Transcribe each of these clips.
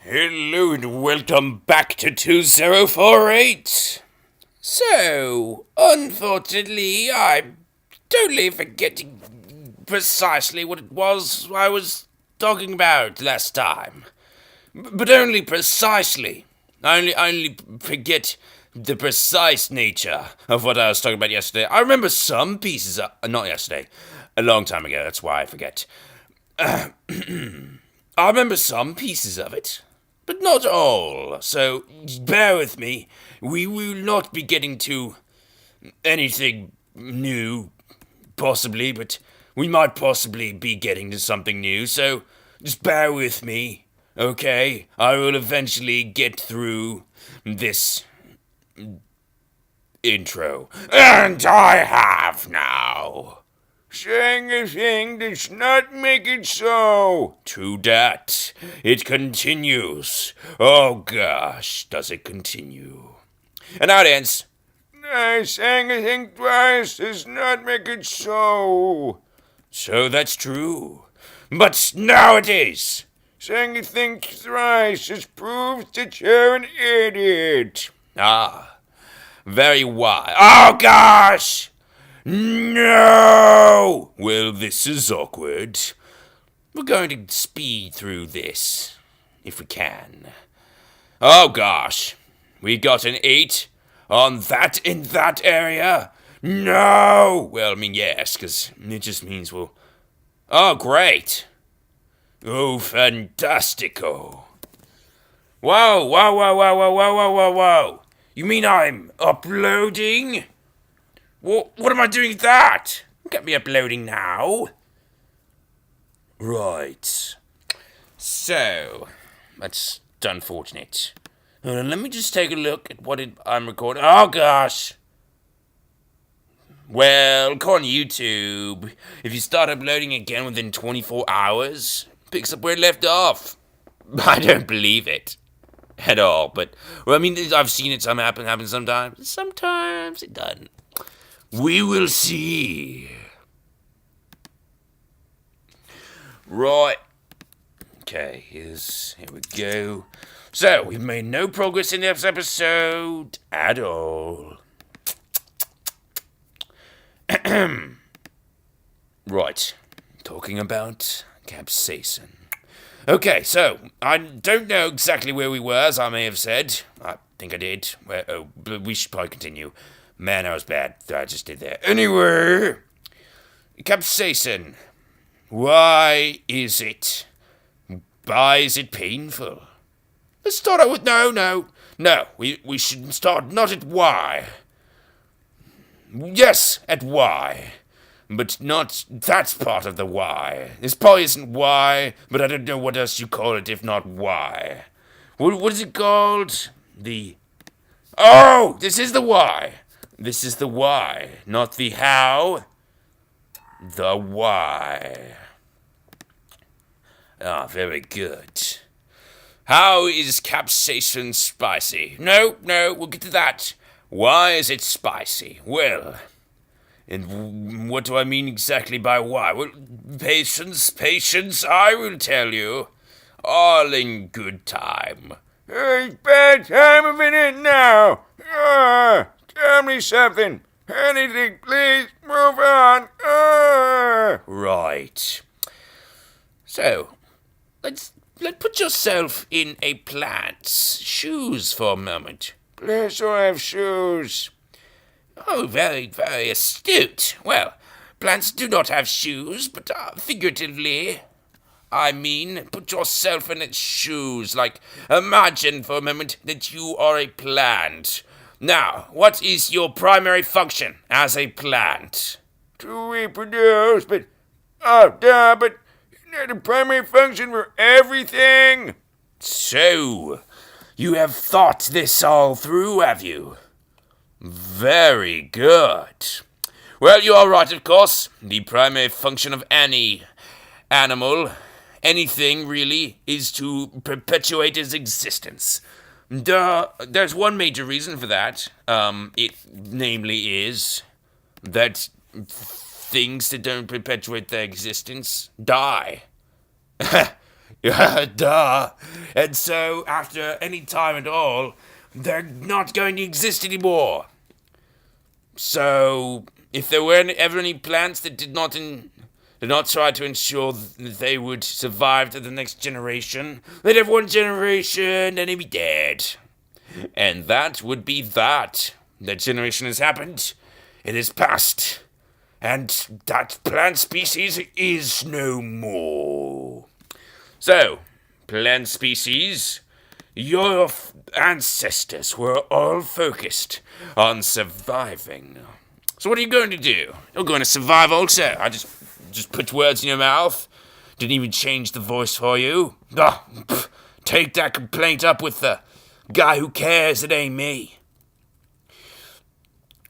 Hello and welcome back to 2048. So, unfortunately, I'm totally forgetting precisely what it was I was talking about last time. But only precisely. I only forget the precise nature of what I was talking about yesterday. I remember some pieces of, not yesterday, a long time ago, that's why I forget. I remember some pieces of it, but not all, so bear with me. We will not be getting to anything new, possibly, but we might possibly be getting to something new, so just bear with me, okay? I will eventually get through this intro. And I have now. Saying a thing does not make it so. True that. It continues. Oh gosh, does it continue. And now it ends. Saying a thing twice does not make it so. So that's true. But now it is. Saying a thing thrice just proves that you're an idiot. Ah, very wise. Oh gosh! No! Well, this is awkward. We're going to speed through this, if we can. Oh gosh. We got an 8 on that in that area? No! Well, I mean, yes, because it just means we'll... Oh, great. Oh, fantastico. Whoa, whoa, whoa, whoa, whoa, whoa, whoa, whoa, whoa. You mean I'm uploading? What am I doing with that? You can't be uploading now. Right. So, that's unfortunate. Let me just take a look at what I'm recording. Oh, gosh. Well, on YouTube, if you start uploading again within 24 hours, picks up where it left off. I don't believe it. At all, but, well, I mean, I've seen it happen sometimes. Sometimes it doesn't. We will see. Right. Okay, here we go. So, we've made no progress in this episode at all. Right. Talking about capsaicin. Okay, so, I don't know exactly where we were, as I may have said. I think I did. But we should probably continue. Man, that was bad. I just did that. Anyway, capsaicin. Why is it? Why is it painful? Let's start out with no. We should start not at why. Yes, at why. But not that's part of the why. This probably isn't why, but I don't know what else you call it if not why. What is it called? Oh, this is the why. This is the why, not the how. The why. Ah, very good. How is capsaicin spicy? No, we'll get to that. Why is it spicy? Well, and what do I mean exactly by why? Well, patience, I will tell you. All in good time. It's bad time of it now. Tell me something. Anything, please. Move on. Right. So, let's put yourself in a plant's shoes for a moment. Plants don't have shoes. Oh, very, very astute. Well, plants do not have shoes, but figuratively, I mean, put yourself in its shoes. Like, imagine for a moment that you are a plant. Now, what is your primary function as a plant? To reproduce, but isn't that the primary function for everything? So, you have thought this all through, have you? Very good. Well, you are right, of course. The primary function of any animal, anything really, is to perpetuate its existence. There's one major reason for that. It namely is that things that don't perpetuate their existence die. Yeah, duh. And so, after any time at all, they're not going to exist anymore. So, if there were ever any plants that did not try to ensure that they would survive to the next generation, they'd have one generation and they'd be dead. And that would be that. That generation has happened. It is past. And that plant species is no more. So, plant species, your ancestors were all focused on surviving. So what are you going to do? You're going to survive also. I just put words in your mouth. Didn't even change the voice for you. Take that complaint up with the guy who cares. It ain't me.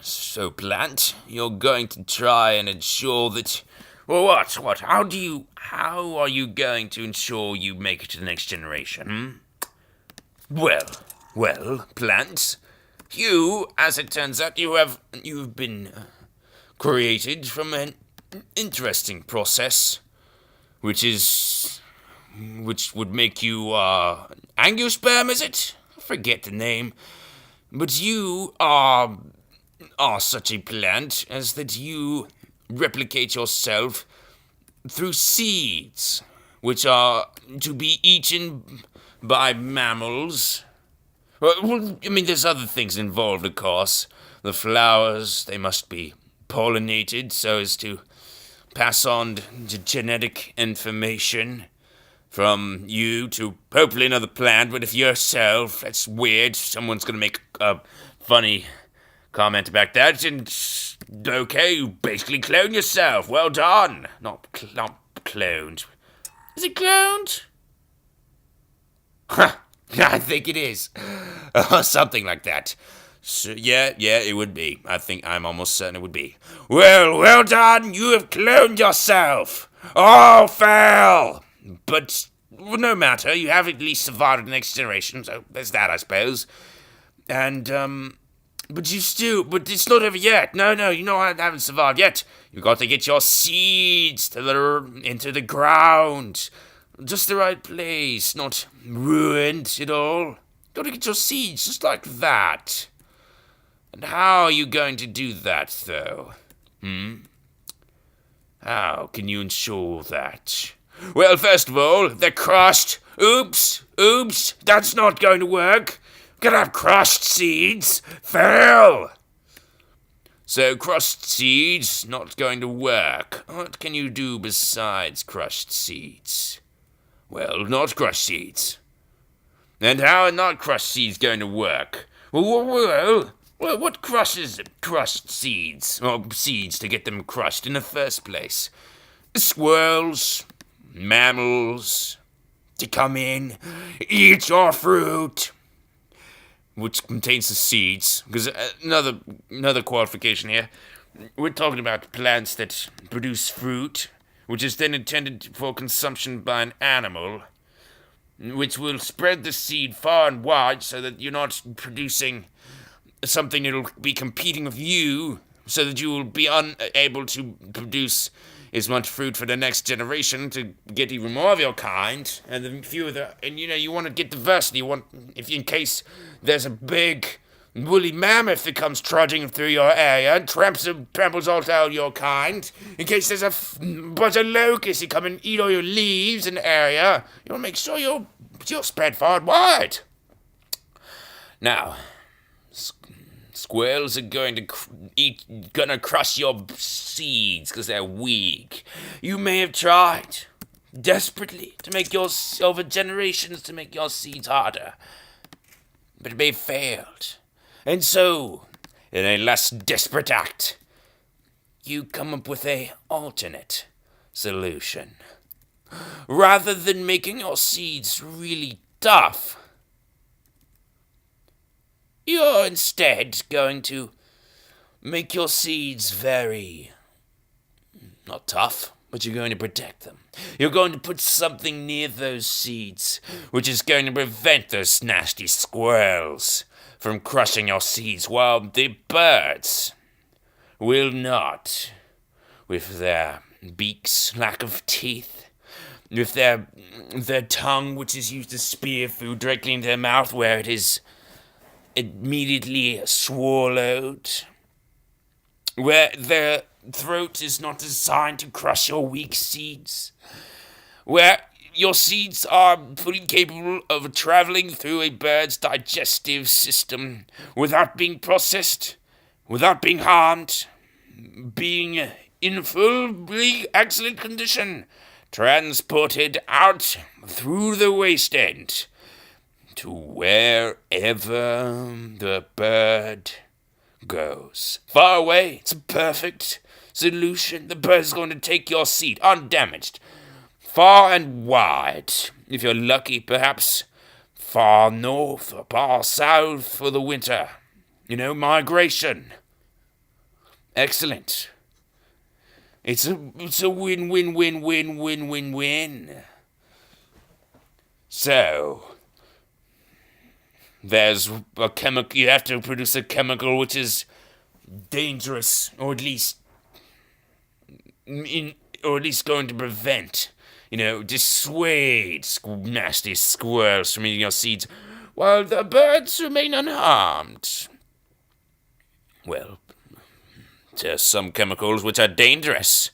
So, plant, you're going to try and ensure that... Well, what? How are you going to ensure you make it to the next generation, Well, plant, you, as it turns out, you've been created from an interesting process, which would make you, angiosperm, is it? I forget the name. But you are such a plant as that you replicate yourself through seeds, which are to be eaten by mammals. Well, I mean, there's other things involved, of course. The flowers, they must be pollinated so as to pass on the genetic information from you to hopefully another plant, but if yourself, that's weird. Someone's gonna make a funny comment about that, and okay, you basically clone yourself. Well done. Not cloned. Is it cloned? Huh. I think it is. Something like that. So, yeah, it would be. I'm almost certain it would be. Well done. You have cloned yourself. All fail. But no matter. You have at least survived the next generation, so there's that, I suppose. And, but it's not over yet. No, you know I haven't survived yet. You got to get your seeds into the ground. Just the right place, not ruined at all. Got to get your seeds just like that. And how are you going to do that, though? How can you ensure that? Well, first of all, they're crushed. Oops, that's not going to work. Gonna have crushed seeds. Fail! So, crushed seeds, not going to work. What can you do besides crushed seeds? Well, not crushed seeds. And how are not crushed seeds going to work? Well, what crushes crushed seeds? Or seeds to get them crushed in the first place? Squirrels, mammals, to come in, eat your fruit, which contains the seeds. Because another qualification here, we're talking about plants that produce fruit, which is then intended for consumption by an animal, which will spread the seed far and wide so that you're not producing something that'll be competing with you, so that you will be unable to produce as much fruit for the next generation to get even more of your kind, and you want to get diversity. In case there's a big woolly mammoth that comes trudging through your area and tramples all your kind, in case there's a bunch of locusts that come and eat all your leaves in the area, you want to make sure you're spread far and wide. Now, squirrels are going to crush your seeds because they're weak. You may have tried desperately to make over generations to make your seeds harder, but it may have failed. And so, in a less desperate act, you come up with an alternate solution. Rather than making your seeds really tough, you're instead going to make your seeds very, not tough, but you're going to protect them. You're going to put something near those seeds, which is going to prevent those nasty squirrels from crushing your seeds, while the birds will not, with their beaks, lack of teeth, with their tongue, which is used to spear food directly into their mouth, where it is immediately swallowed, where their throat is not designed to crush your weak seeds, where your seeds are fully capable of traveling through a bird's digestive system without being processed, without being harmed, being in fully excellent condition, transported out through the waste end to wherever the bird goes. Far away, it's a perfect solution. The bird's going to take your seed undamaged. Far and wide, if you're lucky, perhaps far north or far south for the winter. Migration. Excellent. It's a win-win-win-win-win-win-win. So, there's a chemical. You have to produce a chemical which is dangerous, or at least going to prevent, dissuade nasty squirrels from eating your seeds, while the birds remain unharmed. Well, there's some chemicals which are dangerous,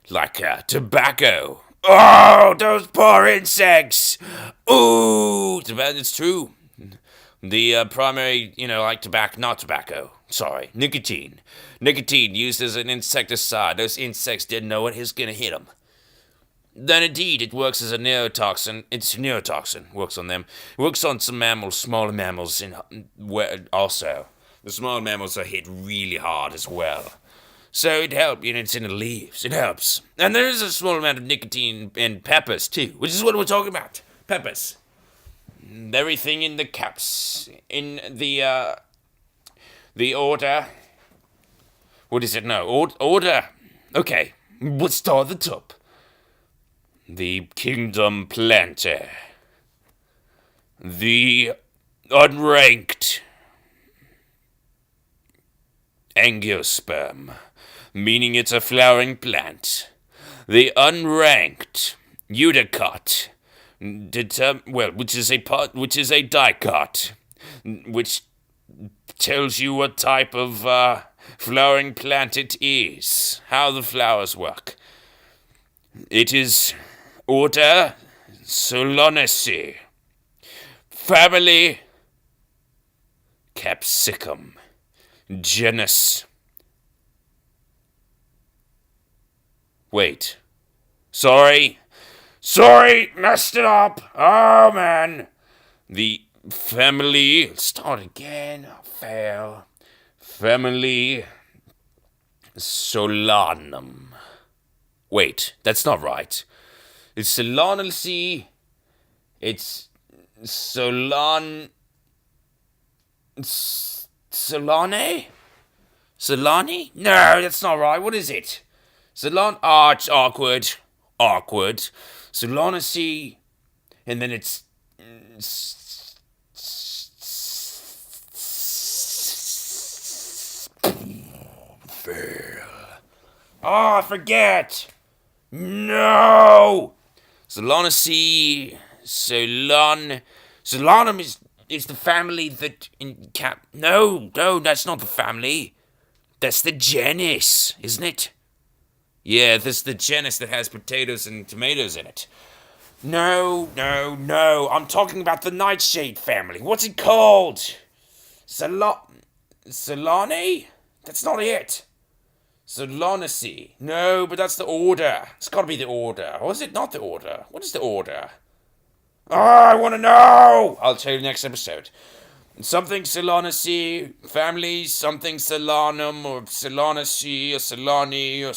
like tobacco. Oh, those poor insects! Ooh, it's true. The primary, like not tobacco. Sorry, nicotine. Nicotine used as an insecticide. Those insects didn't know it was going to hit them. Then indeed, it works as a neurotoxin. It's a neurotoxin. Works on them. It works on some mammals, smaller mammals, also. The smaller mammals are hit really hard as well. So it helps, it's in the leaves. It helps. And there is a small amount of nicotine in peppers, too, which is what we're talking about. Peppers. Everything in the caps. In the order. What is it? No, order. Okay, let's start at the top. The Kingdom Planter. The unranked angiosperm, meaning it's a flowering plant. The unranked eudicot, which is a dicot, which tells you what type of flowering plant it is, how the flowers work. It is order Solanaceae, family Capsicum, genus. Wait. Sorry, messed it up. Oh, man. The family, start again, fail. Family Solanum. Wait, that's not right. It's Solanaceae. It's Solane? Solani? No, that's not right. What is it? It's awkward. Solanaceae, and then it's fail. Oh, I forget. No. Solanaceae. Solanum is the family that No, that's not the family. That's the genus, isn't it? Yeah, that's the genus that has potatoes and tomatoes in it. No. I'm talking about the nightshade family. What's it called? Solanae? That's not it. Solanaceae. No, but that's the order. It's got to be the order. Or is it not the order? What is the order? Oh, I want to know! I'll tell you next episode. Something Solanaceae, family, something Solanum, or Solanaceae, or Solani, or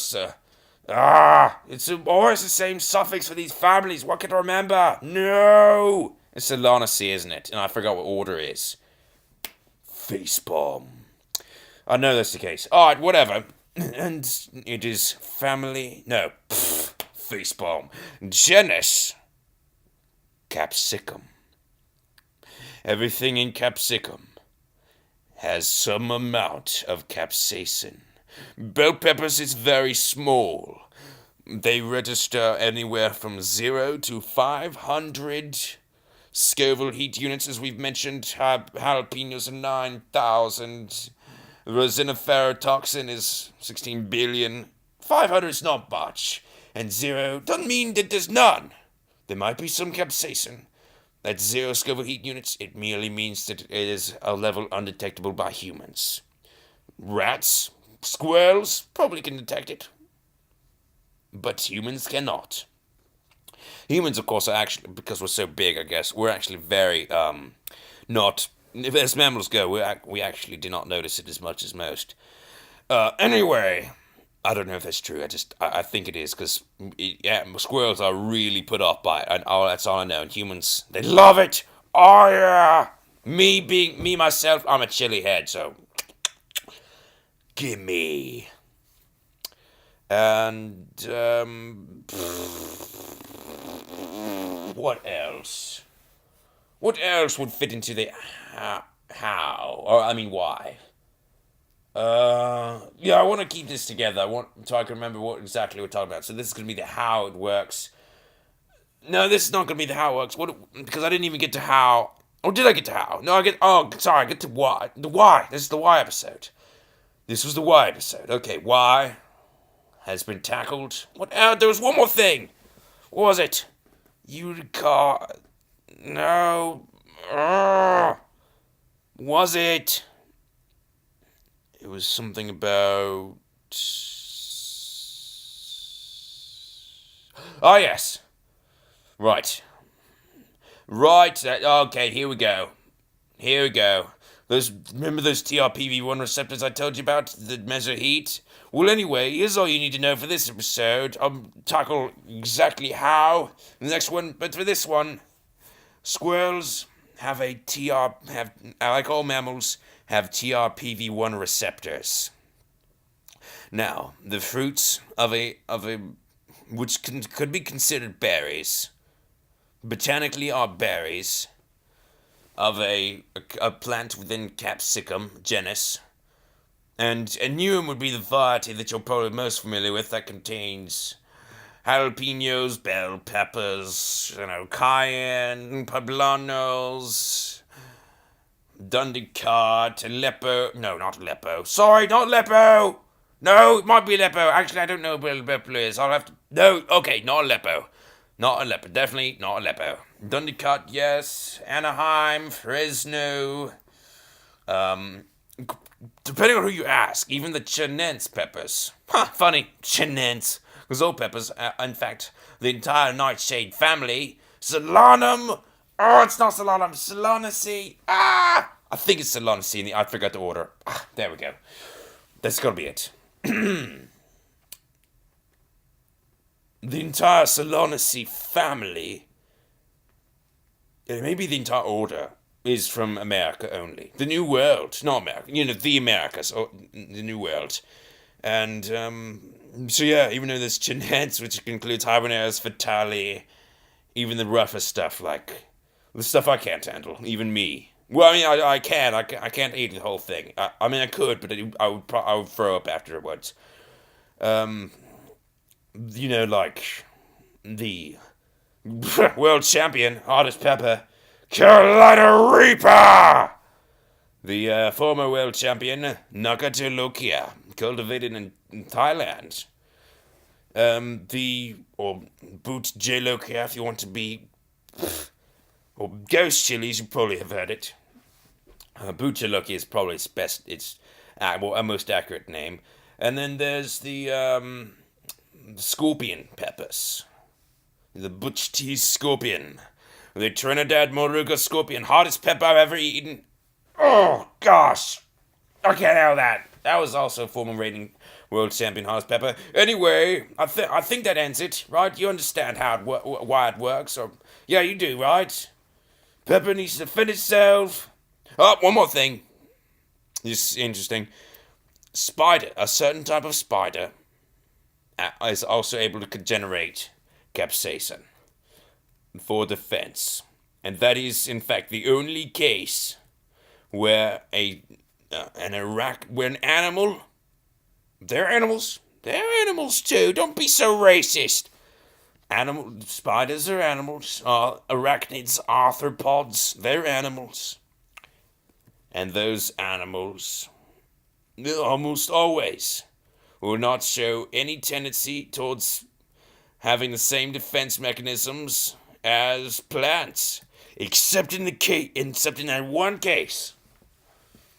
it's always the same suffix for these families. What can I remember? No! It's Solanaceae, isn't it? And I forgot what order is. Facepalm. I know that's the case. Alright, whatever. And it is family. No. Facepalm. Genus. Capsicum. Everything in capsicum has some amount of capsaicin. Bell peppers is very small. They register anywhere from 0 to 500 Scoville heat units, as we've mentioned. Jalapenos are 9,000. Resiniferotoxin is 16 billion. 500 is not much. And 0 doesn't mean that there's none. There might be some capsaicin. At 0 Scoville heat units, it merely means that it is a level undetectable by humans. Rats, squirrels, probably can detect it. But humans cannot. Humans, of course, are actually, because we're so big, I guess, we're actually very, not, as mammals go, we actually do not notice it as much as most. Anyway, I don't know if that's true. I think it is, because squirrels are really put off by it, and that's all I know. And humans, they love it. Oh yeah. Me myself, I'm a chili head, so gimme. And what else? What else would fit into the how? Or I mean, why? Yeah, I want to keep this together. So I can remember what exactly we're talking about. So this is gonna be the how it works. No, this is not gonna be the how it works. Because I didn't even get to how. Or did I get to how? No, I get. Oh, sorry, I get to why. The why. This is the why episode. This was the why episode. Okay, why has been tackled. What? There was one more thing. What was it? Utica. No. Was it? It was something about. Oh, yes. Right. Right. Okay, here we go. Remember those TRPV1 receptors I told you about that measure heat? Well, anyway, here's all you need to know for this episode. I'll tackle exactly how the next one, but for this one, squirrels have like all mammals, have TRPV1 receptors. Now, the fruits of a which could be considered berries, botanically are berries of a plant within Capsicum genus. And Neum would be the variety that you're probably most familiar with, that contains jalapenos, bell peppers, cayenne, poblanos, Dundicart, Aleppo. No, not Aleppo. Sorry, not Aleppo! No, it might be Aleppo. Actually, I don't know where Aleppo is. I'll have to. No, okay, not Aleppo. Not Aleppo. Definitely not Aleppo. Dundicart, yes. Anaheim, Fresno. Depending on who you ask, even the Chinense peppers. Funny, Chinense. Because all peppers, in fact, the entire nightshade family. Solanum. Oh, it's not Solanum. Solanaceae. I think it's Solanaceae. I forgot the order. There we go. That's gotta be it. The entire Solanaceae family, maybe the entire order, is from America only. The New World, not America. The Americas, or the New World. And, so yeah, even though there's Chinense, which includes Habaneros, Fatali, even the rougher stuff, like the stuff I can't handle, even me. Well, I mean, I can't eat the whole thing. I mean, I could, but I would throw up afterwards. Like the world champion, hottest pepper, Carolina Reaper! The former world champion, Nakatulukia, cultivated in Thailand. Or Boot Jalokia, if you want to be, or Ghost Chilies, you probably have heard it. Boot Jalokia is probably its best, a most accurate name. And then there's the scorpion peppers. The Butch Tea Scorpion. The Trinidad Moruga Scorpion. Hottest pepper I've ever eaten. Oh, gosh. I can't handle that. That was also former reigning world champion hottest pepper. Anyway, I think that ends it, right? You understand why it works? Or yeah, you do, right? Pepper needs to defend itself. Oh, one more thing. This is interesting. A certain type of spider, is also able to generate capsaicin for defense. And that is, in fact, the only case where an animal, they're animals, They're animals too. Don't be so racist. Spiders are animals. Arachnids, arthropods, they're animals. And those animals, almost always, will not show any tendency towards having the same defense mechanisms as plants, except in that one case,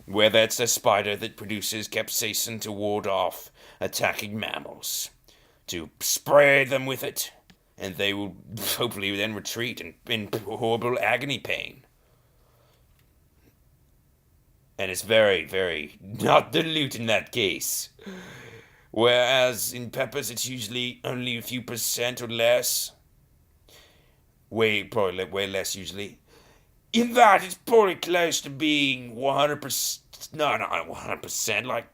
where that's a spider that produces capsaicin to ward off attacking mammals, to spray them with it, and they will hopefully then retreat in horrible agony pain. And it's very, very not dilute in that case. Whereas in peppers, it's usually only a few percent or less. Probably way less usually. In that, it's probably close to being 100%. No, not 100%. Like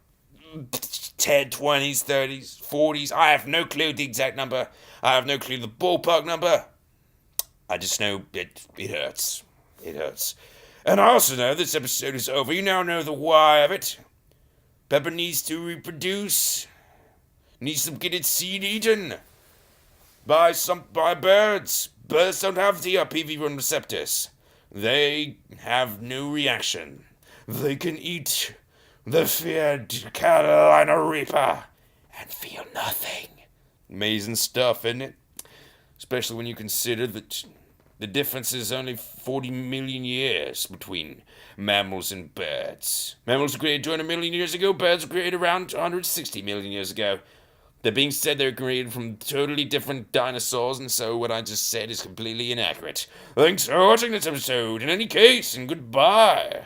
10, 20s, 30s, 40s. I have no clue the exact number. I have no clue the ballpark number. I just know it hurts. It hurts. And I also know this episode is over. You now know the why of it. Pepper needs to reproduce. Needs to get its seed eaten by birds. Birds don't have the PV1 receptors. They have no reaction. They can eat the feared Carolina Reaper and feel nothing. Amazing stuff, isn't it? Especially when you consider that the difference is only 40 million years between mammals and birds. Mammals were created 200 million years ago. Birds were created around 160 million years ago. That being said, they were created from totally different dinosaurs, and so what I just said is completely inaccurate. Thanks for watching this episode, in any case, and goodbye.